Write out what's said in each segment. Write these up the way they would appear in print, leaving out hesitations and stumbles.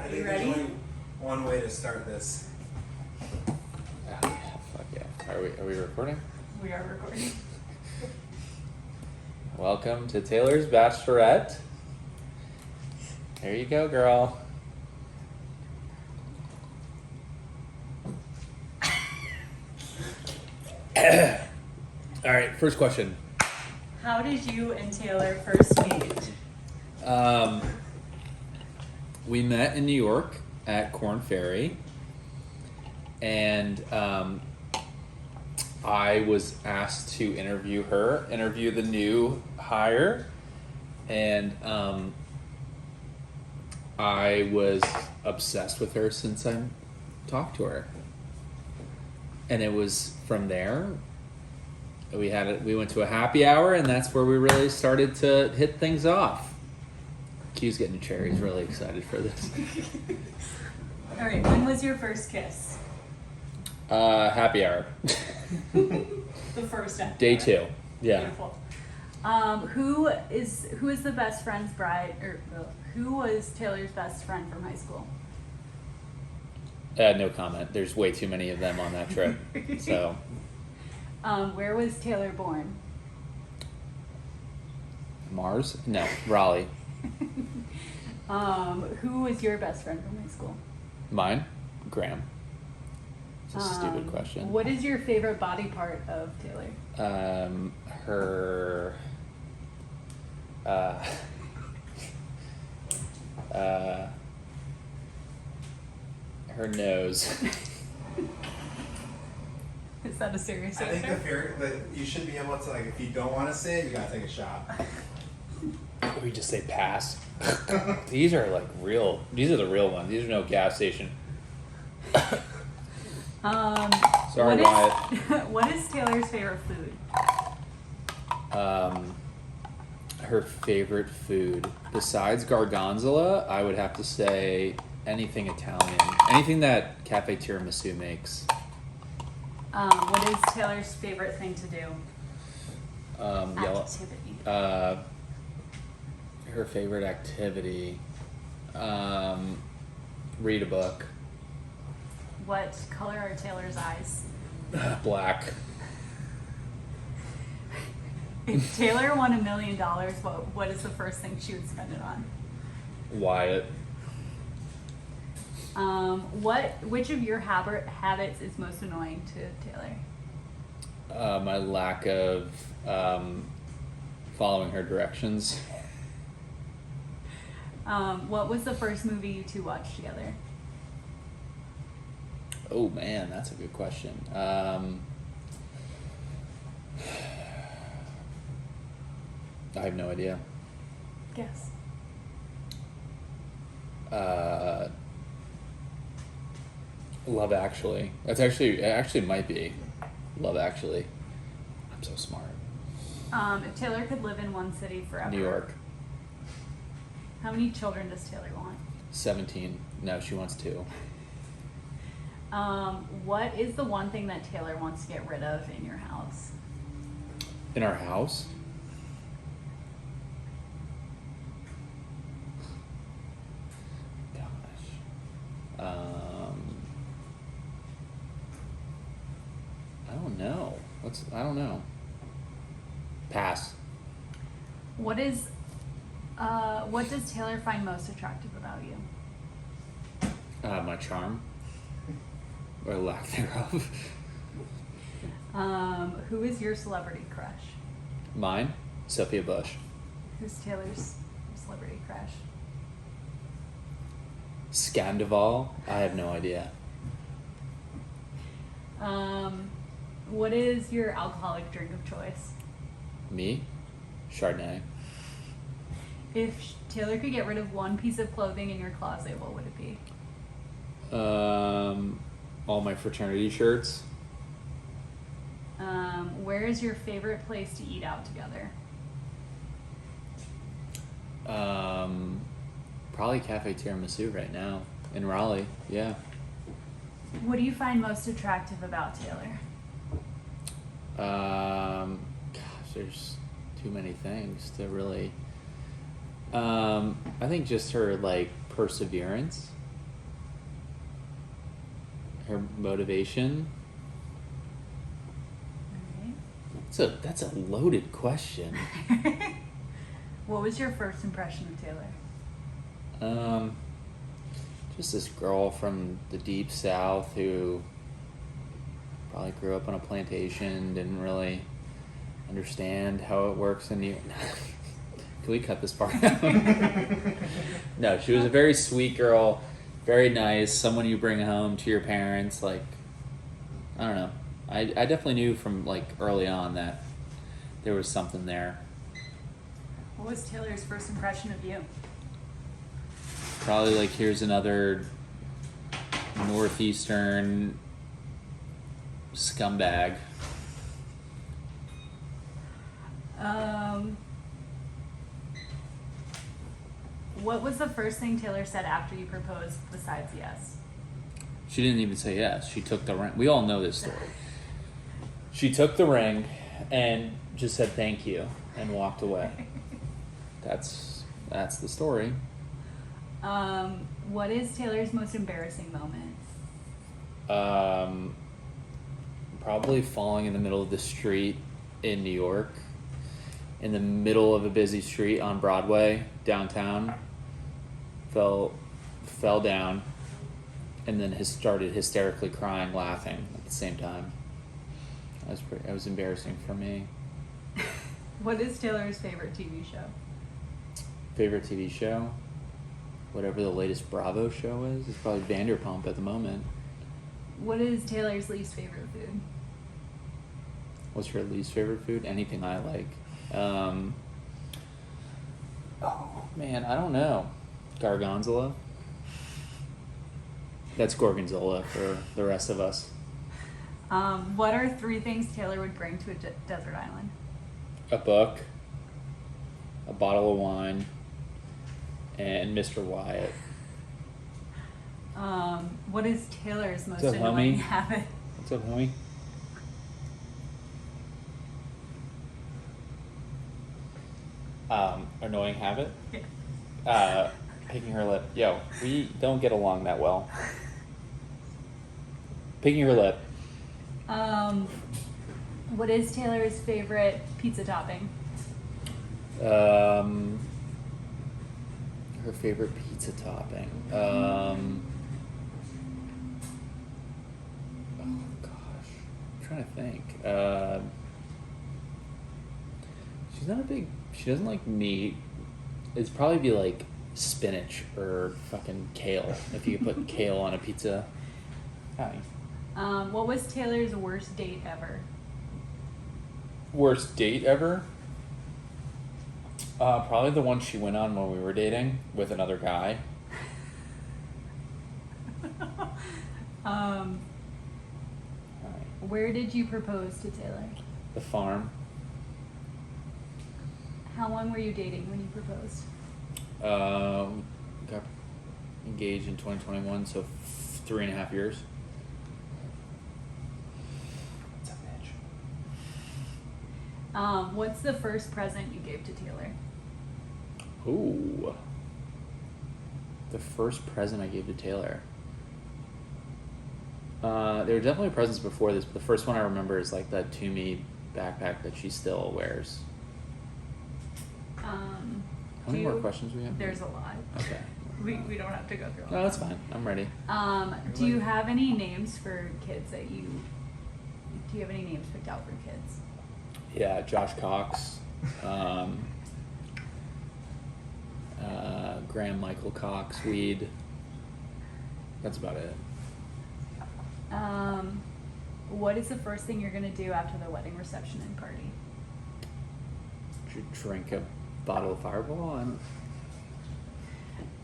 I Are think you there's ready? only one way to start this. Fuck yeah. Are we recording? We are recording. Welcome to Taylor's Bachelorette. There you go, girl. All right, first question. How did you and Taylor first meet? We met in New York at Corn Ferry, and I was asked to interview the new hire, and I was obsessed with her since I talked to her. And it was from there, we went to a happy hour, and that's where we really started to hit things off. Q's getting a chair. He's really excited for this. All right, when was your first kiss? Happy hour. The first time. Day 2. Yeah. Beautiful. Who is the best friend's bride, or who was Taylor's best friend from high school? No comment. There's way too many of them on that trip. So, Where was Taylor born? Mars? No, Raleigh. Who was your best friend from high school? Mine? Graham. It's a stupid question. What is your favorite body part of Taylor? Her her nose. Is that a serious I think answer? that you should be able to, like, if you don't want to say it, you gotta take a shot. We just say pass. These are like real. These are the real ones. These are no gas station. Sorry, Wyatt. What is Taylor's favorite food? Her favorite food, besides gargonzola, I would have to say anything Italian. Anything that Cafe Tiramisu makes. What is Taylor's favorite thing to do? Activity. Her favorite activity. Read a book. What color are Taylor's eyes? Black. If Taylor won $1 million, what is the first thing she would spend it on? Wyatt. Which of your habits is most annoying to Taylor? My lack of following her directions. What was the first movie you two watched together? Oh man, that's a good question. I have no idea. Guess. Love Actually. It actually might be Love Actually. I'm so smart. If Taylor could live in one city forever. New York. How many children does Taylor want? 17. No, she wants 2. What is the one thing that Taylor wants to get rid of in your house? In our house? Gosh. I don't know. I don't know. Pass. What does Taylor find most attractive about you? My charm. Or lack thereof. Who is your celebrity crush? Mine? Sophia Bush. Who's Taylor's celebrity crush? Scandival? I have no idea. What is your alcoholic drink of choice? Me? Chardonnay. If Taylor could get rid of one piece of clothing in your closet, what would it be? All my fraternity shirts. Where is your favorite place to eat out together? Probably Cafe Tiramisu right now in Raleigh. Yeah. What do you find most attractive about Taylor? Gosh, there's too many things to really. I think just her like perseverance Her motivation. That's a loaded question. What was your first impression of Taylor? Just this girl from the deep south who probably grew up on a plantation, didn't really understand how it works in New York. Can we cut this part out? No, she was a very sweet girl, very nice, someone you bring home to your parents. Like, I don't know. I definitely knew from like early on that there was something there. What was Taylor's first impression of you? Probably like, here's another northeastern scumbag. What was the first thing Taylor said after you proposed besides yes? She didn't even say yes. She took the ring. We all know this story. She took the ring and just said thank you and walked away. That's the story. What is Taylor's most embarrassing moment? Probably falling in the middle of the street in New York, in the middle of a busy street on Broadway, downtown. Fell down, and then started hysterically crying, laughing at the same time. That was embarrassing for me. What is Taylor's favorite TV show? Favorite TV show? Whatever the latest Bravo show is. It's probably Vanderpump at the moment. What is Taylor's least favorite food? What's her least favorite food? Anything I like. Oh man, I don't know. Gargonzola. That's Gorgonzola for the rest of us. What are 3 things Taylor would bring to a desert island? A book, a bottle of wine, and Mr. Wyatt. What is Taylor's most What's up, annoying homie? habit? What's up, homie? Annoying habit? Yeah. Picking her lip. Yo, we don't get along that well. Picking her lip. What is Taylor's favorite pizza topping? Her favorite pizza topping. Oh gosh, I'm trying to think. She's not a big. She doesn't like meat. It'd probably be like spinach or fucking kale. If you could put kale on a pizza. Hi. What was Taylor's worst date ever? Worst date ever? Probably the one she went on when we were dating with another guy. Where did you propose to Taylor? The farm. How long were you dating when you proposed? Got engaged in 2021, so 3.5 years. What's up, bitch? What's the first present you gave to Taylor? Ooh. The first present I gave to Taylor. There were definitely presents before this, but the first one I remember is like that Toomey backpack that she still wears. How many more questions we have? There's a lot. Okay. We don't have to go through all No, that's fine. I'm ready. Do you have any names for kids do you have any names picked out for kids? Yeah, Josh Cox. Graham Michael Cox, Weed. That's about it. What is the first thing you're gonna do after the wedding reception and party? Drink a bottle of Fireball?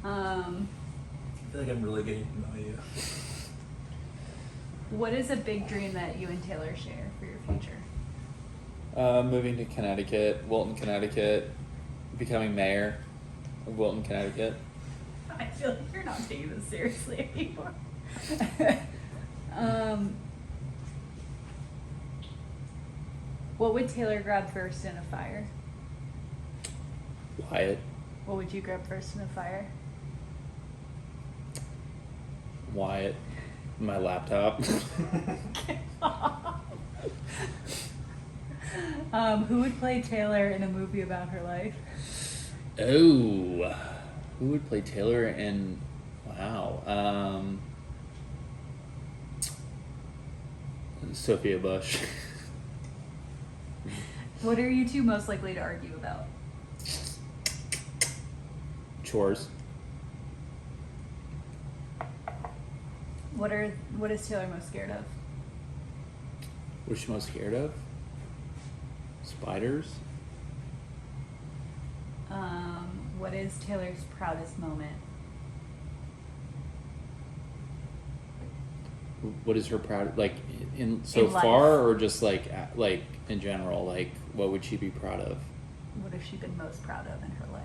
I feel like I'm really getting to know you. What is a big dream that you and Taylor share for your future? Moving to Connecticut, Wilton, Connecticut, becoming mayor of Wilton, Connecticut. I feel like you're not taking this seriously anymore. What would Taylor grab first in a fire? Wyatt. What would you grab first in a fire? Wyatt. My laptop. Who would play Taylor in a movie about her life? Oh, who would play Taylor in? Wow. Sophia Bush. What are you two most likely to argue about? Chores. What is Taylor most scared of? What is she most scared of? Spiders. What is Taylor's proudest moment? What is her proud in In life. far, or just like in general? Like, what would she be proud of? What has she been most proud of in her life?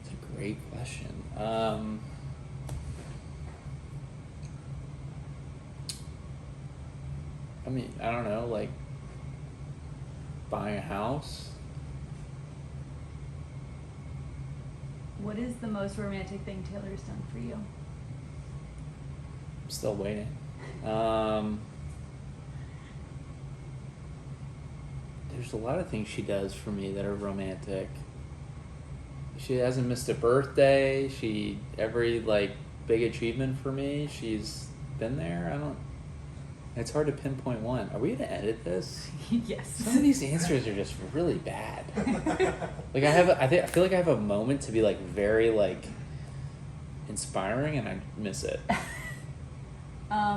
It's a great question. I mean, I don't know, like buying a house. What is the most romantic thing Taylor's done for you? I'm still waiting. There's a lot of things she does for me that are romantic. She hasn't missed a birthday. Every big achievement for me, she's been there. It's hard to pinpoint one. Are we gonna edit this? Yes. Some of these answers are just really bad. I feel like I have a moment to be very inspiring, and I miss it.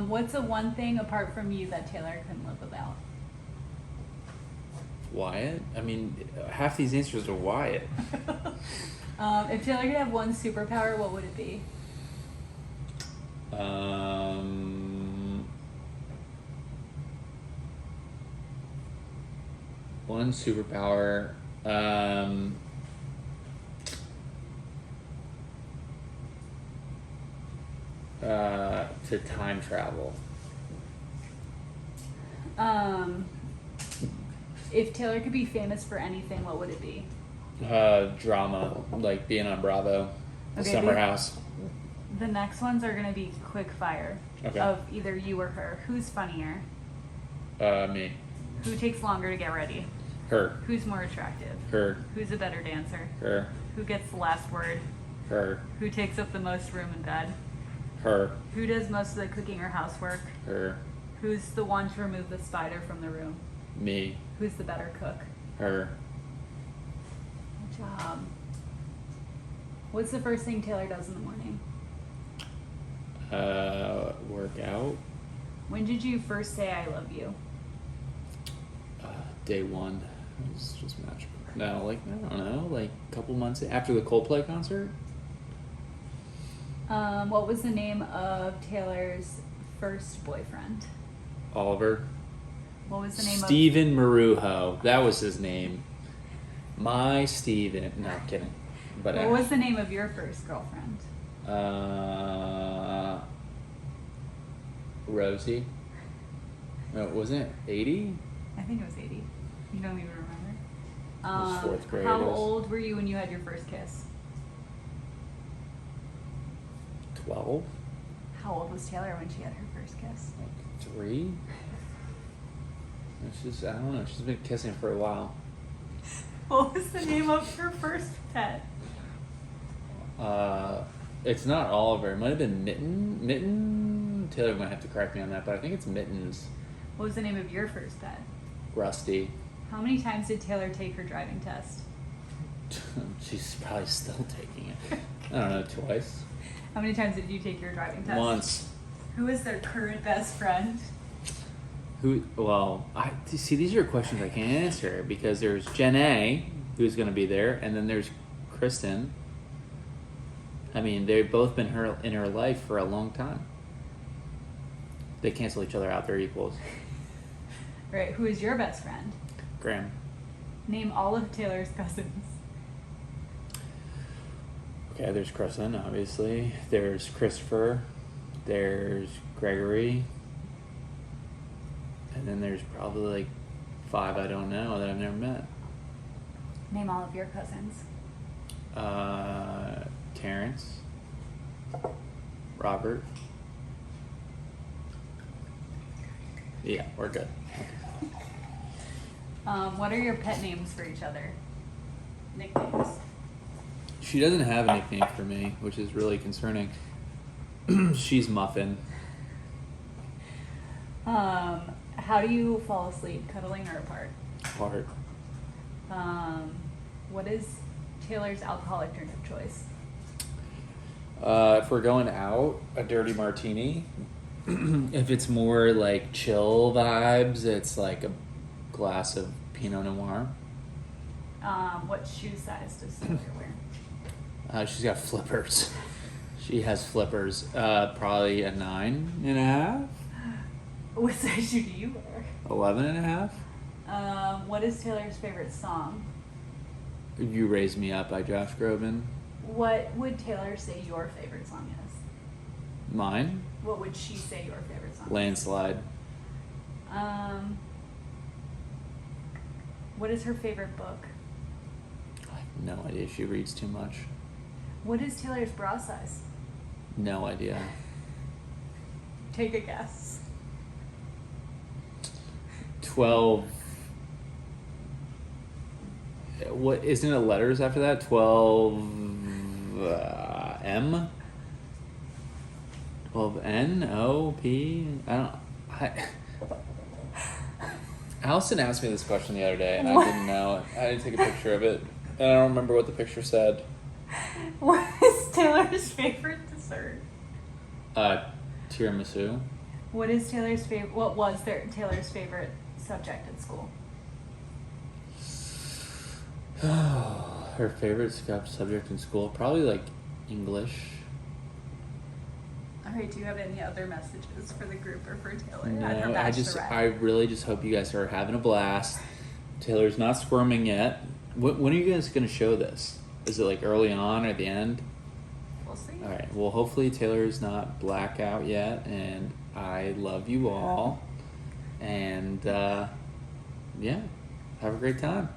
What's the one thing apart from you that Taylor couldn't live without? Wyatt? I mean, half these answers are Wyatt. If Taylor could have one superpower, what would it be? One superpower. To time travel. If Taylor could be famous for anything, what would it be? Drama, like being on Bravo, Okay, Summer House. The next ones are gonna be quick fire Okay. of either you or her. Who's funnier? Me. Who takes longer to get ready? Her. Who's more attractive? Her. Who's a better dancer? Her. Who gets the last word? Her. Who takes up the most room in bed? Her. Who does most of the cooking or housework? Her. Who's the one to remove the spider from the room? Me. Who's the better cook? Her. Good job. What's the first thing Taylor does in the morning? Work out. When did you first say I love you? Day one. It was just magical. No, I don't know, a couple months after the Coldplay concert. What was the name of Taylor's first boyfriend? Oliver. What was the name Steven Marujo. That was his name. My Steven. No, I'm kidding. But What was the name of your first girlfriend? Rosie. No, wasn't it 80? I think it was 80. You don't even remember. was fourth grade. How It was- old were you when you had your first kiss? 12? How old was Taylor when she had her first kiss? 3? I don't know. She's been kissing for a while. What was the name of her first pet? It's not Oliver. It might have been Mitten. Taylor might have to correct me on that, but I think it's Mittens. What was the name of your first pet? Rusty. How many times did Taylor take her driving test? She's probably still taking it. I don't know, twice. How many times did you take your driving test? Once. Who is their current best friend? See, these are questions I can't answer because there's Jen A, who's going to be there, and then there's Kristen. I mean, they've both been in her life for a long time. They cancel each other out. They're equals. Right, who is your best friend? Graham. Name all of Taylor's cousins. Okay, there's Kristen, obviously. There's Christopher. There's Gregory. And then there's probably 5 I don't know that I've never met. Name all of your cousins. Terrence. Robert. Yeah, we're good. What are your pet names for each other? Nicknames. She doesn't have a nickname for me, which is really concerning. She's Muffin. How do you fall asleep, cuddling or apart? Apart. What is Taylor's alcoholic drink of choice? If we're going out, a dirty martini. If it's more like chill vibes, it's like a glass of Pinot Noir. What shoe size does Taylor wear? She's got flippers. She has flippers. Probably a 9.5. What size shoe do you wear? 11.5. What is Taylor's favorite song? You Raise Me Up by Josh Groban. What would Taylor say your favorite song is? Mine? What would she say your favorite song is? Landslide. What is her favorite book? I have no idea. She reads too much. What is Taylor's bra size? No idea. Take a guess. 12. What isn't it letters after that? 12 M? 12 N O P? Allison asked me this question the other day and I didn't know. I didn't take a picture of it. And I don't remember what the picture said. What is Taylor's favorite dessert? Tiramisu. What is Taylor's favorite? What was Taylor's favorite subject at school? Her favorite subject in school? Probably like English. All right. Do you have any other messages for the group or for Taylor? No, at her I really just hope you guys are having a blast. Taylor's not squirming yet. When are you guys going to show this? Is it like early on or the end? We'll see. All right. Well, hopefully Taylor's not blackout yet, and I love you all. And yeah, have a great time.